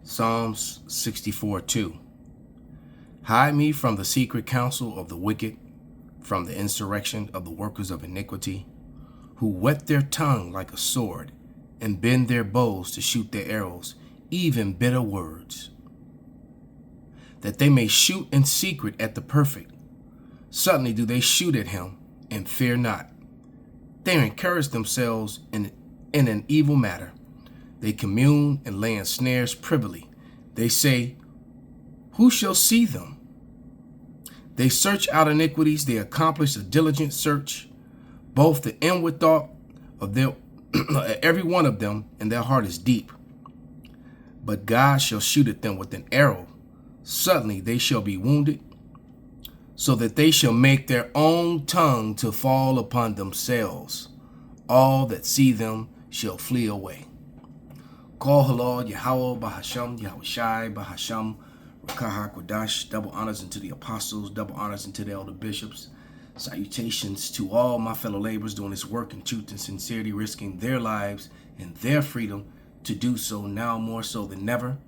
Psalms 64:2. Hide me from the secret counsel of the wicked, from the insurrection of the workers of iniquity, who whet their tongue like a sword and bend their bows to shoot their arrows, even bitter words, that they may shoot in secret at the perfect. Suddenly do they shoot at him and fear not. They encourage themselves in an evil matter. They commune and lay in snares privily. They say, who shall see them? They search out iniquities. They accomplish a diligent search, both the inward thought of their every one of them, and their heart is deep. But God shall shoot at them with an arrow. Suddenly they shall be wounded, so that they shall make their own tongue to fall upon themselves. All that see them shall flee away. Call halal Yahweh Bahasham, Yahweh Shai Bahasham, Rakah Kodash. Double honors unto the apostles, double honors unto the elder bishops. Salutations to all my fellow laborers doing this work in truth and sincerity, risking their lives and their freedom to do so now more so than never.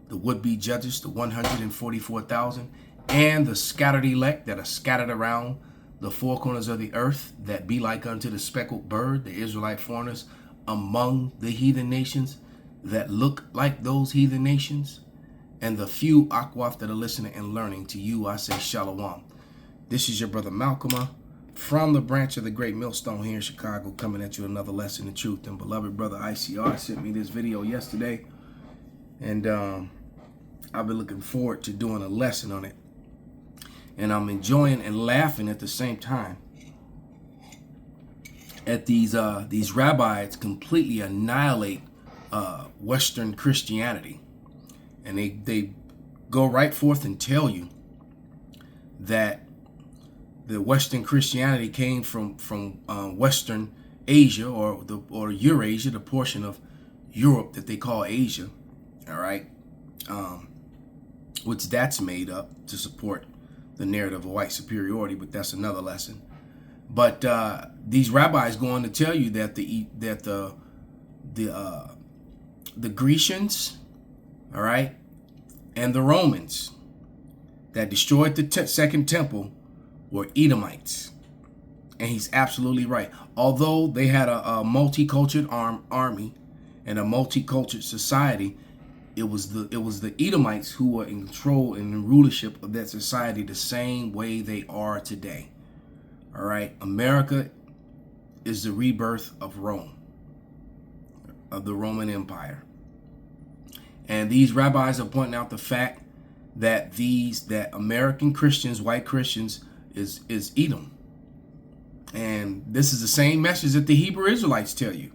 The would-be judges, the 144,000, and the scattered elect that are scattered around the four corners of the earth, that be like unto the speckled bird, the Israelite foreigners among the heathen nations that look like those heathen nations, and the few Akwaf that are listening and learning. To you I say Shalom. This is your brother Malcolm from the branch of the Great Millstone here in Chicago, coming at you another lesson in truth. And beloved brother ICR sent me this video yesterday, and I've been looking forward to doing a lesson on it. And I'm enjoying and laughing at the same time at these rabbis completely annihilate Western Christianity. And they go right forth and tell you that the Western Christianity came from Western Asia, or Eurasia, the portion of Europe that they call Asia, all right, which that's made up to support the narrative of white superiority, but that's another lesson. But these rabbis go on to tell you that the Grecians, all right, and the Romans that destroyed the second temple were Edomites. And he's absolutely right. Although they had a multicultural army and a multicultural society, it was the Edomites who were in control and in rulership of that society the same way they are today. All right, America is the rebirth of Rome, of the Roman Empire. And these rabbis are pointing out the fact that that American Christians, white Christians, is Edom. And this is the same message that the Hebrew Israelites tell you.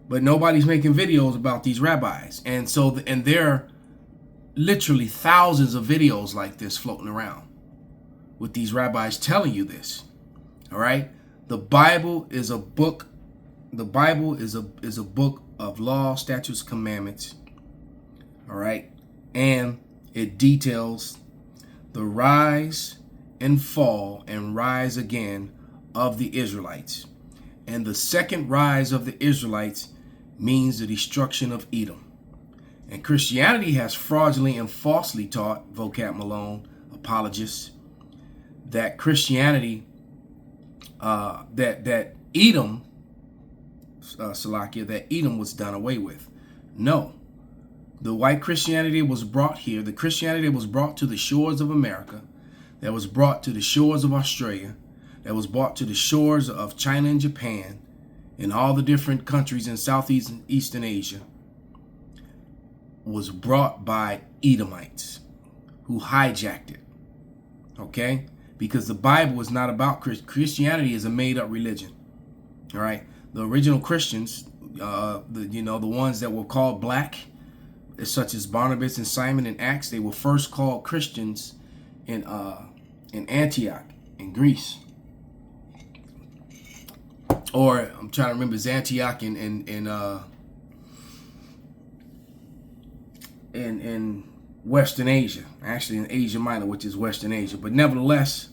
But nobody's making videos about these rabbis. And so, and there are literally thousands of videos like this floating around with these rabbis telling you this. All right. The Bible is a book. The Bible is a book of law, statutes, commandments. All right. And it details the rise and fall and rise again of the Israelites. And the second rise of the Israelites means the destruction of Edom. And Christianity has fraudulently and falsely taught, Vocab Malone, Apologist, that Christianity, that Edom, Salakia, that Edom was done away with. No. The white Christianity was brought here. The Christianity was brought to the shores of America, that was brought to the shores of Australia, that was brought to the shores of China and Japan, and all the different countries in Southeast and Eastern Asia, was brought by Edomites who hijacked it. Okay? Because the Bible is not about Christianity is a made-up religion. All right? The original Christians, the ones that were called black, such as Barnabas and Simon in Acts, they were first called Christians in Antioch, in Greece. Or I'm trying to remember, it's Antioch in Western Asia, actually in Asia Minor, which is Western Asia. But nevertheless,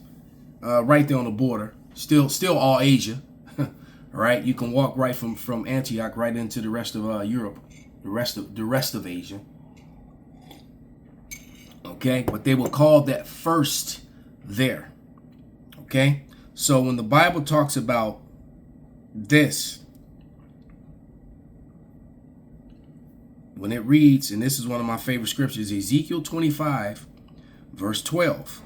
right there on the border, still all Asia. All right, you can walk right from Antioch right into the rest of Europe, the rest of Asia. Okay, but they were called that first there. Okay, so when the Bible talks about this, when it reads, and this is one of my favorite scriptures, Ezekiel 25, verse 12.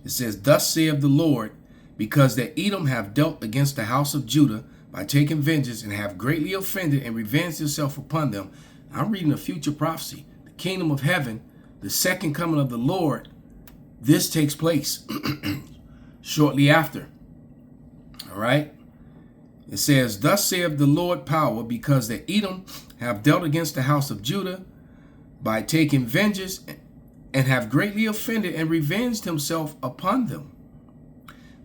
It says, "Thus saith the Lord, because that Edom have dealt against the house of Judah by taking vengeance and have greatly offended and revenged himself upon them." I'm reading a future prophecy. The kingdom of heaven, the second coming of the Lord, this takes place shortly after. All right. It says, "Thus saith the Lord power, because that Edom have dealt against the house of Judah by taking vengeance and have greatly offended and revenged himself upon them.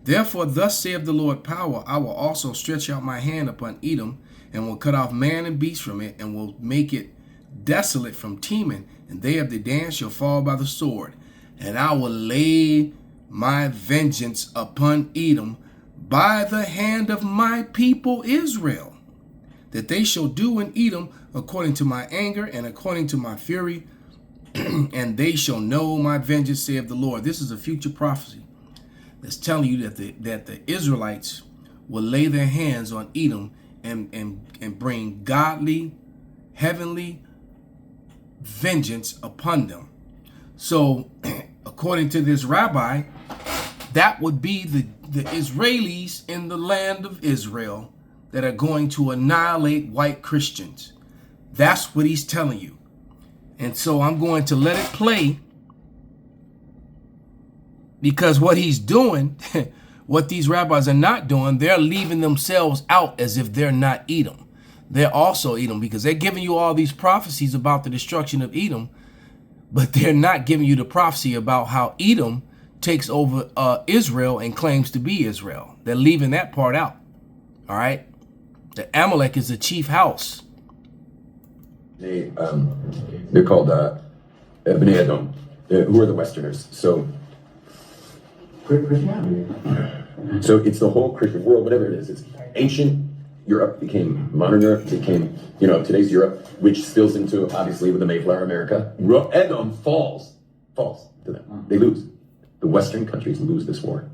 Therefore, thus saith the Lord power, I will also stretch out my hand upon Edom, and will cut off man and beast from it, and will make it desolate from Teman, and they of the Dan shall fall by the sword. And I will lay my vengeance upon Edom by the hand of my people Israel, that they shall do in Edom according to my anger and according to my fury, and they shall know my vengeance, saith the Lord." This is a future prophecy that's telling you that the Israelites will lay their hands on Edom and bring godly, heavenly vengeance upon them. So, according to this rabbi, that would be the Israelis in the land of Israel that are going to annihilate white Christians. That's what he's telling you. And so I'm going to let it play, because what he's doing, what these rabbis are not doing, they're leaving themselves out as if they're not Edom. They're also Edom, because they're giving you all these prophecies about the destruction of Edom, but they're not giving you the prophecy about how Edom takes over Israel and claims to be Israel. They're leaving that part out. All right. The Amalek is the chief house. They're called Bnei Edom, who are the Westerners. So Christianity. So it's the whole Christian world, whatever it is. It's ancient Europe became modern Europe, became, today's Europe, which spills into, obviously, with the Mayflower America. Edom falls to them. They lose. The Western countries lose this war.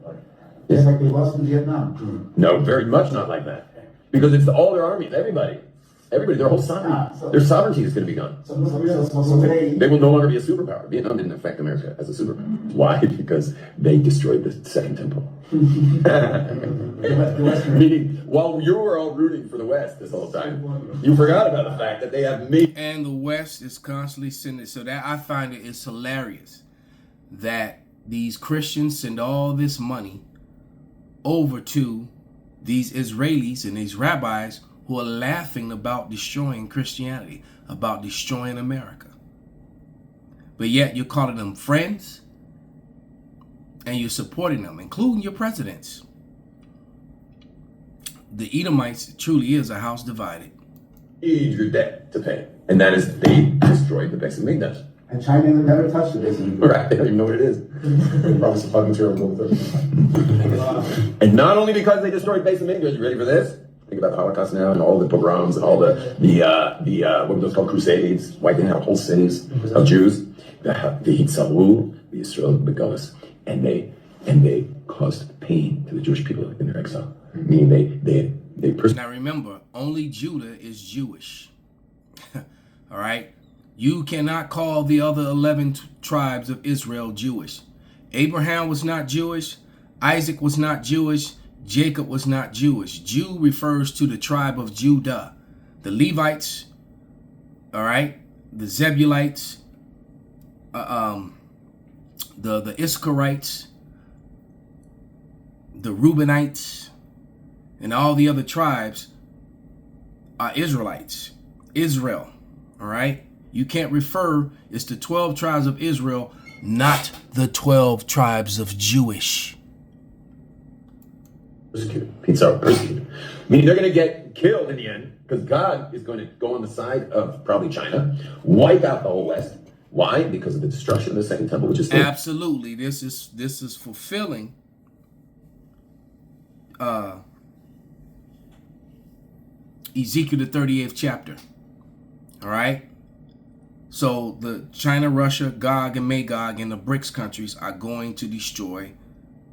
It's like they lost in Vietnam. No, very much not like that. Because it's all their armies, everybody, their whole sovereignty, their sovereignty is going to be gone. So they will no longer be a superpower. Vietnam didn't affect America as a superpower. Why? Because they destroyed the Second Temple. Meaning, while you were all rooting for the West this whole time, you forgot about the fact that they have made. And the West is constantly sending. So that I find it is hilarious that these Christians send all this money over to these Israelis and these rabbis who are laughing about destroying Christianity, about destroying America. But yet you're calling them friends and you're supporting them, including your presidents. The Edomites truly is a house divided. Your debt to pay. And that is, they destroyed the Beis Hamikdash. And China never touched the Beis Hamikdash. Right, they don't even know what it is. Probably some fucking terrible. And not only because they destroyed Beis Hamikdash, you ready for this? Think about the Holocaust now and all the pogroms and all the what were those called, crusades, wiping out whole cities of Jews. The Hitzaru, the Israel Begonis, and they caused pain to the Jewish people in their exile. Meaning they Now remember, only Judah is Jewish. All right. You cannot call the other 11 tribes of Israel Jewish. Abraham was not Jewish. Isaac was not Jewish. Jacob was not Jewish. Jew refers to the tribe of Judah. The Levites, all right, the Zebulites, the Issacharites, the Reubenites, and all the other tribes are Israelites. Israel, all right? You can't refer, it's the 12 tribes of Israel, not the 12 tribes of Jewish. Persecuted. Meaning they're going to get killed in the end, because God is going to go on the side of probably China, wipe out the whole West. Why? Because of the destruction of the Second Temple, which is absolutely. This is fulfilling Ezekiel the 38th chapter. All right. So the China, Russia, Gog and Magog and the BRICS countries are going to destroy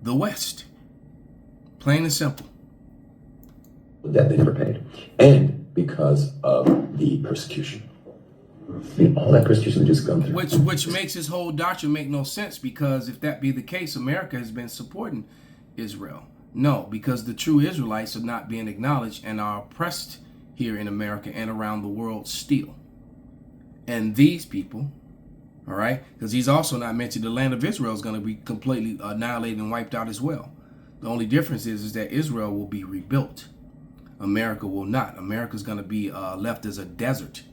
the West. Plain and simple. That they never paid. And because of the persecution. I mean, all that persecution just gone through. Which makes his whole doctrine make no sense, because if that be the case, America has been supporting Israel. No, because the true Israelites are not being acknowledged and are oppressed here in America and around the world still. And these people, all right, because he's also not mentioned the land of Israel is going to be completely annihilated and wiped out as well. The only difference is that Israel will be rebuilt. America will not. America's going to be left as a desert,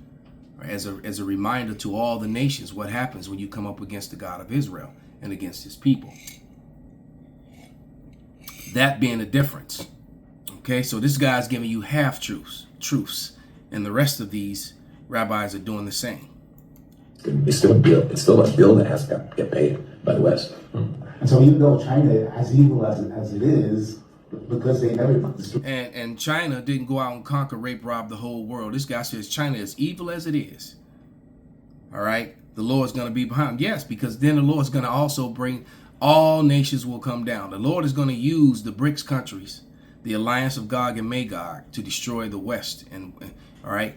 as a reminder to all the nations what happens when you come up against the God of Israel and against his people. That being the difference. Okay, so this guy's giving you half truths, and the rest of these rabbis are doing the same. It's still a bill. It's still a bill that has to get paid by the West. And so even though China, as evil as it is, because they never... And China didn't go out and conquer, rape, rob the whole world. This guy says China is evil as it is. All right? The Lord's going to be behind. Yes, because then the Lord's going to also bring all nations will come down. The Lord is going to use the BRICS countries, the alliance of Gog and Magog, to destroy the West. And all right?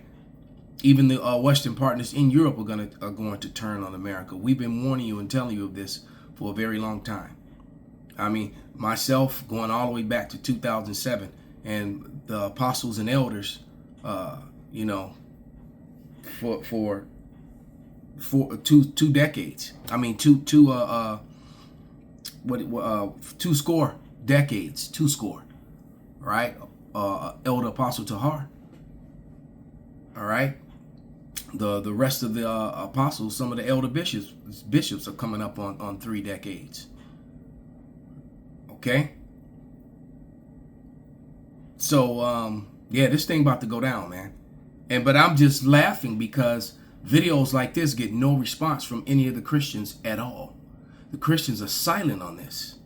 Even the Western partners in Europe are going to turn on America. We've been warning you and telling you of this for a very long time. I mean, myself going all the way back to 2007, and the apostles and elders, you know, for two decades. I mean, two score decades, right? Elder Apostle Tahar. All right. The rest of the apostles, some of the elder bishops are coming up on 3 decades. Okay. So yeah, this thing about to go down, man. But I'm just laughing because videos like this get no response from any of the Christians at all. The Christians are silent on this.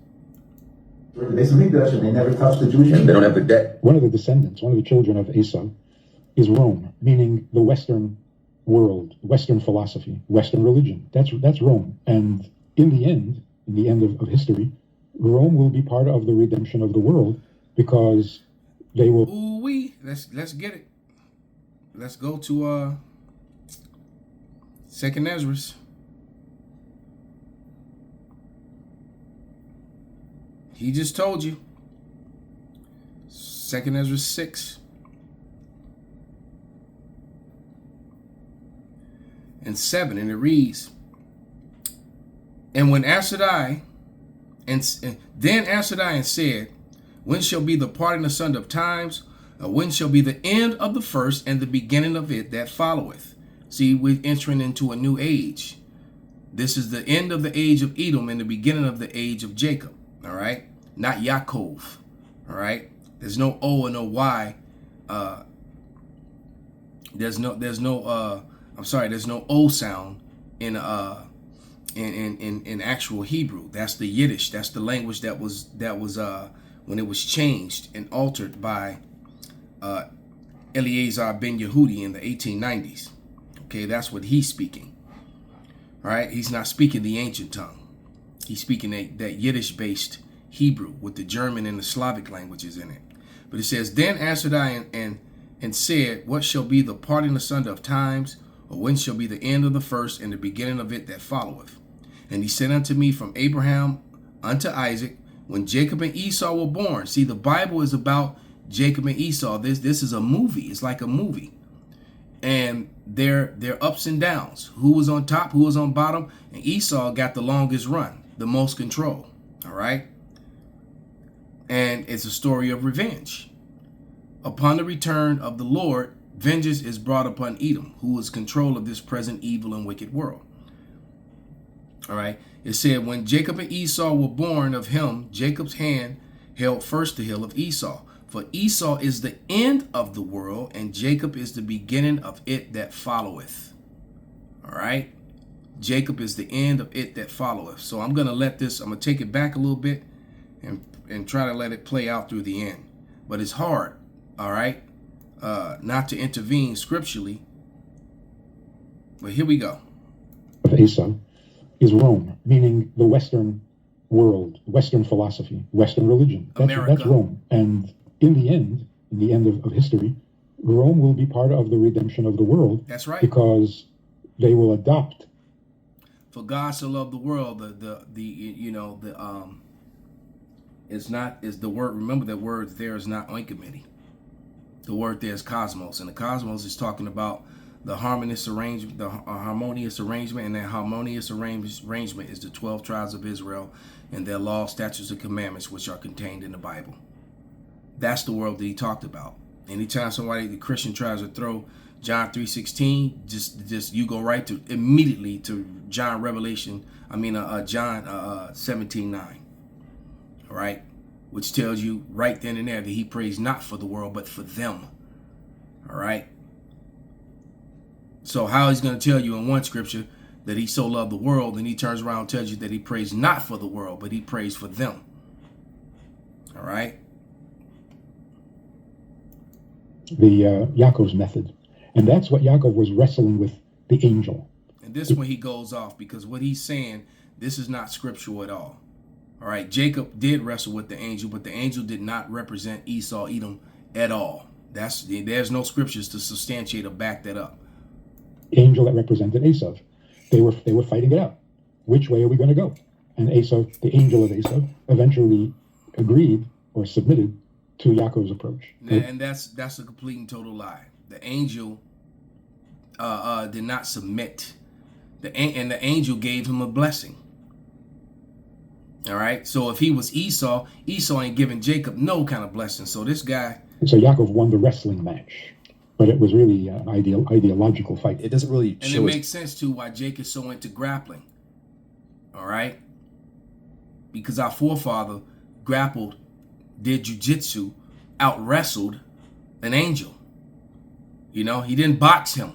They never touched the Jewish. And they don't have the debt. One of the descendants, one of the children of Esau, is Rome, meaning the Western world, Western philosophy, Western religion. That's Rome. And in the end of history, Rome will be part of the redemption of the world, because they will. Let's get it. Let's go to Second Ezra. He just told you. Second Ezra 6 and 7, and it reads, and when answered I, and then answered I and said, when shall be the parting asunder of times, or when shall be the end of the first and the beginning of it that followeth? See, we're entering into a new age. This is the end of the age of Edom and the beginning of the age of Jacob. All right, not Yaakov. All right, there's no O and no Y. There's no O sound in actual Hebrew. That's the Yiddish. That's the language that was when it was changed and altered by Eleazar ben Yehudi in the 1890s. Okay, that's what he's speaking. All right, he's not speaking the ancient tongue. He's speaking that Yiddish-based Hebrew with the German and the Slavic languages in it. But it says, then answered I and said, what shall be the parting asunder of times, or when shall be the end of the first and the beginning of it that followeth? And he said unto me, from Abraham unto Isaac, when Jacob and Esau were born. See, the Bible is about Jacob and Esau. This is a movie. It's like a movie. And their ups and downs. Who was on top, who was on bottom. And Esau got the longest run, the most control. All right. And it's a story of revenge. Upon the return of the Lord, vengeance is brought upon Edom, who is control of this present evil and wicked world. All right. It said, when Jacob and Esau were born of him, Jacob's hand held first the hill of Esau. For Esau is the end of the world, and Jacob is the beginning of it that followeth. All right. Jacob is the end of it that followeth. So I'm going to take it back a little bit and try to let it play out through the end. But it's hard. All right. Not to intervene scripturally. But here we go. of Asa is Rome, meaning the Western world, Western philosophy, Western religion. That's Rome. And in the end of history, Rome will be part of the redemption of the world. That's right. Because they will adopt. For God so loved the world, is the word. Remember that word there is not oikoumene. The word there is cosmos, and the cosmos is talking about the harmonious arrangement, and that harmonious arrangement is the 12 tribes of Israel and their laws, statutes, and commandments, which are contained in the Bible. That's the world that he talked about. Anytime the Christian tries to throw John 3:16, just you go right to immediately to John 17:9. All right, which tells you right then and there that he prays not for the world but for them. All right. So how he's going to tell you in one scripture that he so loved the world, and he turns around and tells you that he prays not for the world but he prays for them. All right. The Yaakov's method. And that's what Yaakov was wrestling with the angel. And this is when he goes off, because what he's saying, this is not scriptural at all. All right, Jacob did wrestle with the angel, but the angel did not represent Esau, Edom at all. There's no scriptures to substantiate or back that up. Angel that represented Esau. They were fighting it out. Which way are we going to go? And Esau, the angel of Esau, eventually agreed or submitted to Yaakov's approach. And that's a complete and total lie. The angel did not submit. The angel gave him a blessing. All right. So if he was Esau ain't giving Jacob no kind of blessing. So this guy. So Yaakov won the wrestling match, but it was really an ideological fight. It doesn't really show. And it makes sense too why Jake is so into grappling. All right. Because our forefather grappled, did jujitsu, out wrestled an angel. You know, he didn't box him.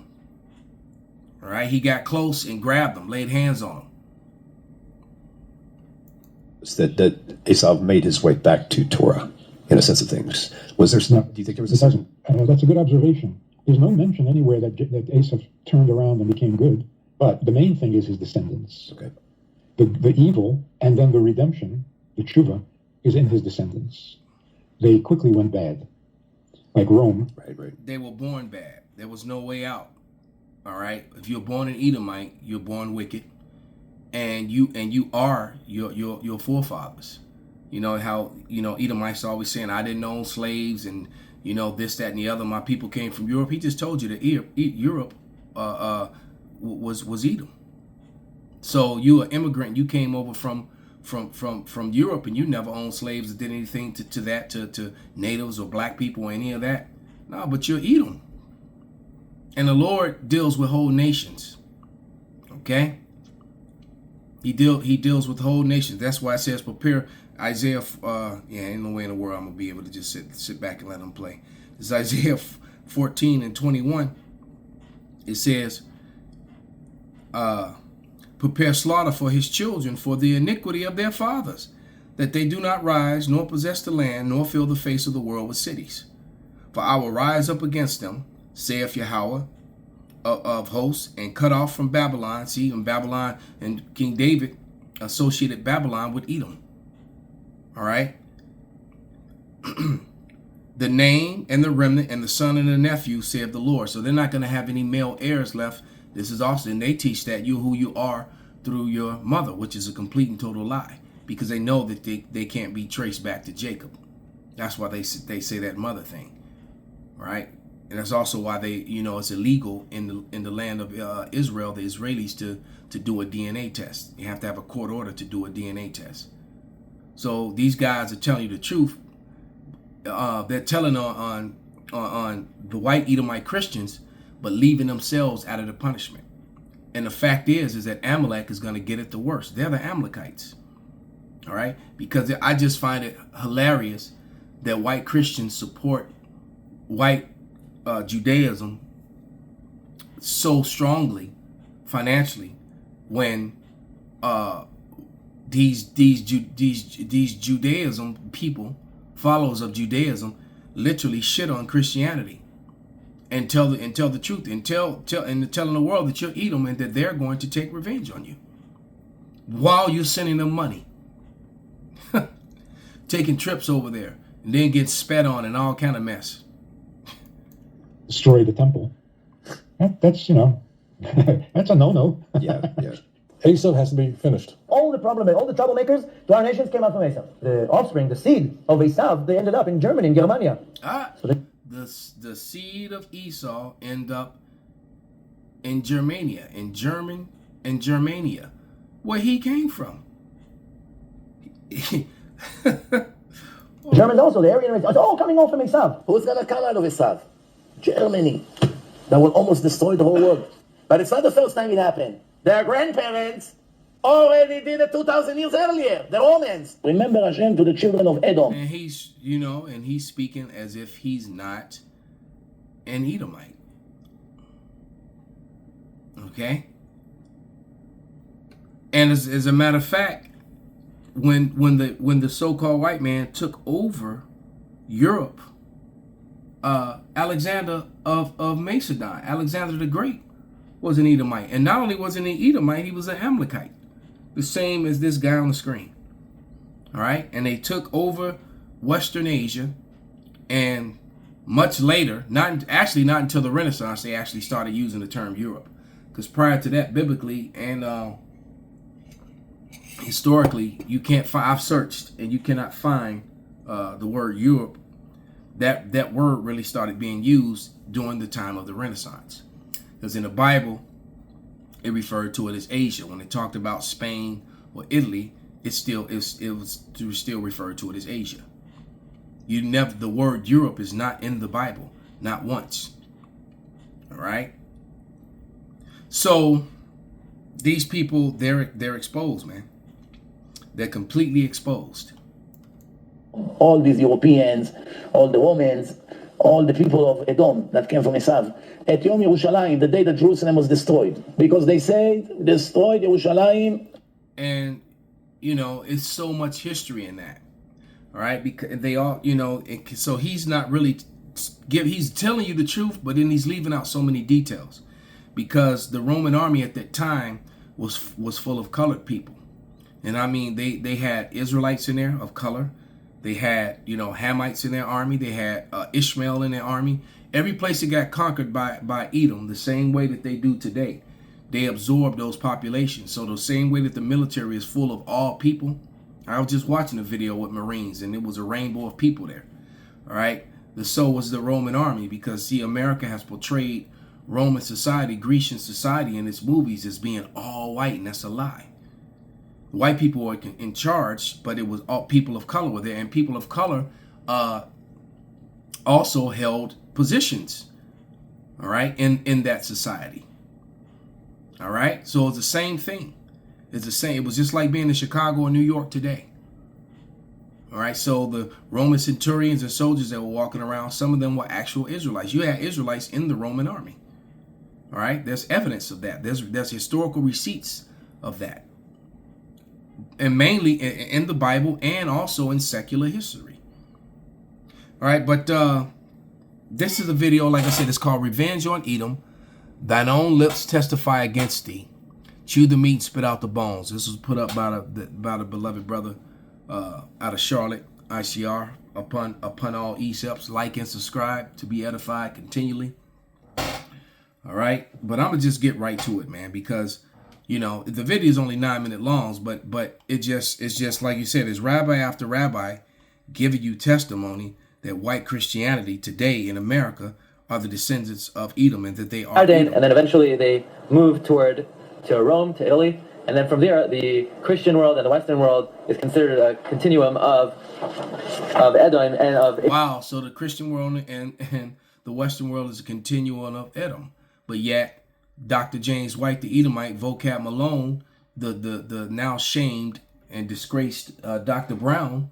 All right, he got close and grabbed him, laid hands on him. That Esau made his way back to Torah, in a sense of things. Was there? Do you think there was? It doesn't. That's a good observation. There's no mention anywhere that Esau turned around and became good. But the main thing is his descendants. Okay. The evil and then the redemption, the tshuva, is in his descendants. They quickly went bad, like Rome. Right. They were born bad. There was no way out. All right. If you're born an Edomite, you're born wicked, and you are your forefathers. You know how Edomites always saying, "I didn't own slaves," and this, that, and the other. My people came from Europe. He just told you that Europe was Edom. So you an immigrant. You came over from Europe, and you never owned slaves or did anything to natives or black people or any of that. No, but you're Edom. And the Lord deals with whole nations. Okay? He deals with whole nations. That's why it says prepare Isaiah. Ain't no way in the world I'm gonna be able to just sit back and let them play. It's Isaiah 14 and 21. It says, prepare slaughter for his children for the iniquity of their fathers, that they do not rise, nor possess the land, nor fill the face of the world with cities. For I will rise up against them, saith Yahweh of hosts, and cut off from Babylon. See, in Babylon, and King David associated Babylon with Edom. All right. The name and the remnant and the son and the nephew, saith the Lord. So they're not going to have any male heirs left. This is also, and they teach that you're who you are through your mother, which is a complete and total lie, because they know that they can't be traced back to Jacob. That's why they say that mother thing, right? And that's also why it's illegal in the land of Israel, the Israelis, to do a DNA test. You have to have a court order to do a DNA test. So these guys are telling you the truth. They're telling on the white Edomite Christians, but leaving themselves out of the punishment. And the fact is that Amalek is going to get it the worst. They're the Amalekites. All right? Because I just find it hilarious that white Christians support white Judaism so strongly financially when these Judaism people, followers of Judaism, literally shit on Christianity and tell the truth, and telling the world that you're Edom and that they're going to take revenge on you while you're sending them money, taking trips over there, and then get spat on and all kind of mess. Destroy the temple. That's, that's a no-no. Yeah, yeah. Esau has to be finished. All the troublemakers to our nations came out from Esau. The offspring, the seed of Esau, they ended up in Germany, in Germania. The seed of Esau end up in Germania, in Germania, where he came from. Germans also, the Aryan race, it's all coming off from Esau. Who's going to come out of Esau? Germany. That will almost destroy the whole world. But it's not the first time it happened. Their grandparents already did it 2,000 years earlier. The Romans. Remember Hashem to the children of Edom. And he's speaking as if he's not an Edomite. Okay? And as a matter of fact, when the so-called white man took over Europe, Alexander of Macedon, Alexander the Great, was an Edomite. And not only was he an Edomite, he was an Amalekite. The same as this guy on the screen. All right? And they took over Western Asia. And much later, not until the Renaissance, they actually started using the term Europe. Because prior to that, biblically and historically, you can't find, I've searched, and you cannot find the word Europe. That word really started being used during the time of the Renaissance. Because in the Bible, it referred to it as Asia. When it talked about Spain or Italy, it was still referred to it as Asia. The word Europe is not in the Bible, not once. All right. So these people, they're exposed, man. They're completely exposed. All these Europeans, all the Romans, all the people of Edom that came from Esau. At Yom Yerushalayim, the day that Jerusalem was destroyed. Because they say, destroyed Yerushalayim. And, it's so much history in that. All right? Because they all, so he's not really, he's telling you the truth, but then he's leaving out so many details. Because the Roman army at that time was full of colored people. And I mean, they had Israelites in there of color. They had, Hamites in their army. They had Ishmael in their army. Every place that got conquered by Edom, the same way that they do today, they absorbed those populations. So the same way that the military is full of all people. I was just watching a video with Marines, and it was a rainbow of people there. All right. So was the Roman army, because, see, America has portrayed Roman society, Grecian society in its movies as being all white, and that's a lie. White people were in charge, but it was all people of color were there, and people of color also held positions, all right, in that society. All right, so it's the same thing. It's the same. It was just like being in Chicago or New York today. All right, so the Roman centurions and soldiers that were walking around, some of them were actual Israelites. You had Israelites in the Roman army. All right, there's evidence of that. There's historical receipts of that. And mainly in the Bible and also in secular history. All right, but this is a video, like I said, it's called Revenge on Edom. Thine own lips testify against thee. Chew the meat and spit out the bones. This was put up by the beloved brother out of Charlotte, ICR. Upon all ESEPs, like and subscribe to be edified continually. All right, but I'm going to just get right to it, man, because the video is only 9 minutes long, but it's just like you said, it's rabbi after rabbi giving you testimony that white Christianity today in America are the descendants of Edom, and that they are Edom. And then eventually they moved to Rome, to Italy, and then from there the Christian world and the Western world is considered a continuum of Edom and of. Wow, so the Christian world and the Western world is a continuum of Edom, but yet Dr. James White, the Edomite, Vocab Malone, the now shamed and disgraced Dr. Brown,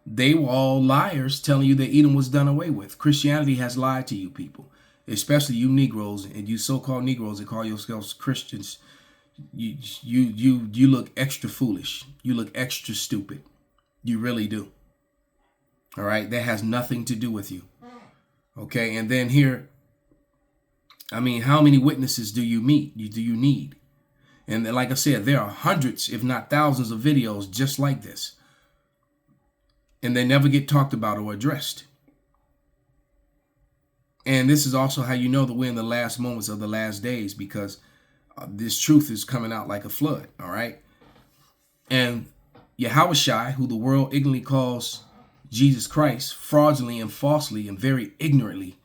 they were all liars telling you that Edom was done away with. Christianity has lied to you people, especially you Negroes and you so-called Negroes that call yourselves Christians. You look extra foolish. You look extra stupid. You really do. All right, that has nothing to do with you. Okay, and then here I mean, how many witnesses do you need? And like I said, there are hundreds, if not thousands, of videos just like this. And they never get talked about or addressed. And this is also how you know that we're in the last moments of the last days, because this truth is coming out like a flood, all right? And Yahushua, who the world ignorantly calls Jesus Christ, fraudulently and falsely and very ignorantly,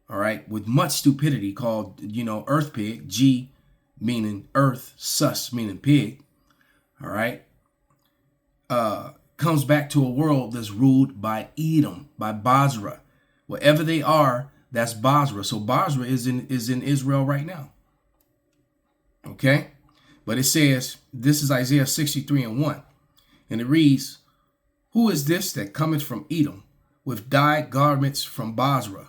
all right, with much stupidity, called, earth pig, G meaning earth, sus meaning pig, all right, comes back to a world that's ruled by Edom, by Basra. Wherever they are, that's Basra. So Basra is in Israel right now. Okay? But it says, this is Isaiah 63:1. And it reads, who is this that cometh from Edom with dyed garments from Basra,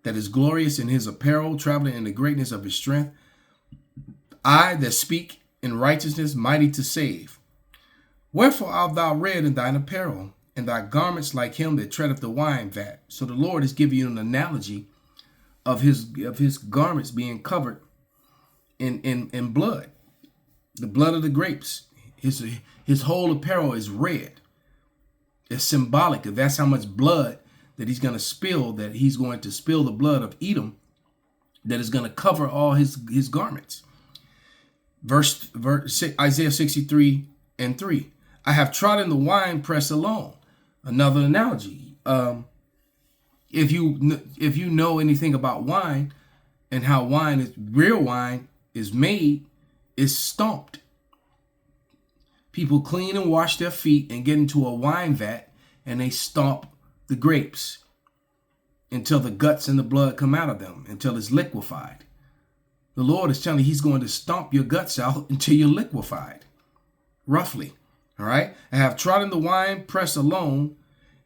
that is glorious in his apparel, traveling in the greatness of his strength? I that speak in righteousness, mighty to save. Wherefore art thou red in thine apparel, and thy garments like him that treadeth the wine vat? So the Lord is giving you an analogy of his garments being covered in blood, the blood of the grapes. His whole apparel is red. It's symbolic of that's how much blood that he's going to spill, that he's going to spill the blood of Edom, that is going to cover all his garments. Isaiah 63:3. I have trodden the wine press alone. Another analogy. If you know anything about wine and how real wine is made, is stomped. People clean and wash their feet and get into a wine vat, and they stomp the grapes until the guts and the blood come out of them, until it's liquefied. The Lord is telling you he's going to stomp your guts out until you're liquefied, roughly. All right. I have trodden the wine press alone,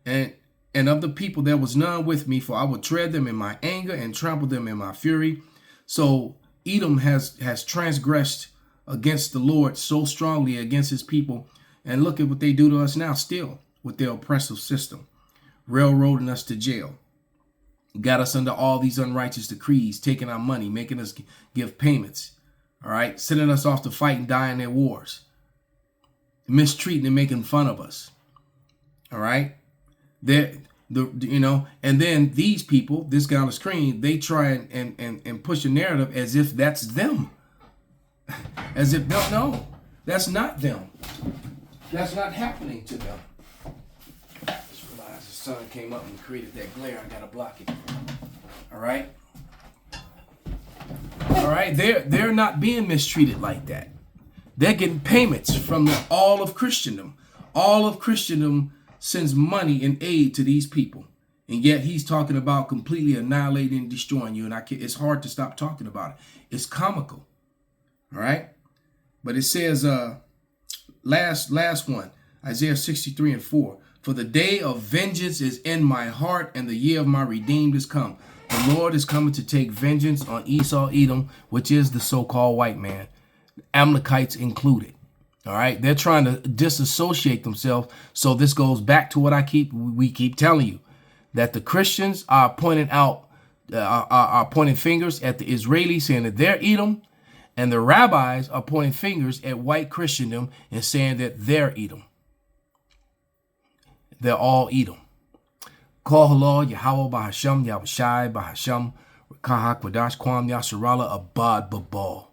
and of the people there was none with me, for I will tread them in my anger and trample them in my fury. So Edom has transgressed against the Lord so strongly, against his people. And look at what they do to us now still with their oppressive system, railroading us to jail, got us under all these unrighteous decrees, taking our money, making us give payments, all right, sending us off to fight and die in their wars, mistreating and making fun of us, all right. And then these people, this guy on the screen, they try and push a narrative as if that's them. As if, no, that's not them. That's not happening to them. I just realized the sun came up and created that glare. I gotta block it. All right. All right. They're not being mistreated like that. They're getting payments from all of Christendom. All of Christendom sends money and aid to these people. And yet he's talking about completely annihilating and destroying you. And it's hard to stop talking about it. It's comical. All right. But it says, last one, Isaiah 63:4. For the day of vengeance is in my heart, and the year of my redeemed is come. The Lord is coming to take vengeance on Esau, Edom, which is the so-called white man, Amalekites included. All right. They're trying to disassociate themselves. So this goes back to what we keep telling you, that the Christians are pointing out, are pointing fingers at the Israelis, saying that they're Edom, and the rabbis are pointing fingers at white Christendom and saying that they're Edom. They're all Edom. Call halal Yahweh Bahasham Yahushai Bahasham Kahak Wadash Kwam Yasharala Abad Babal.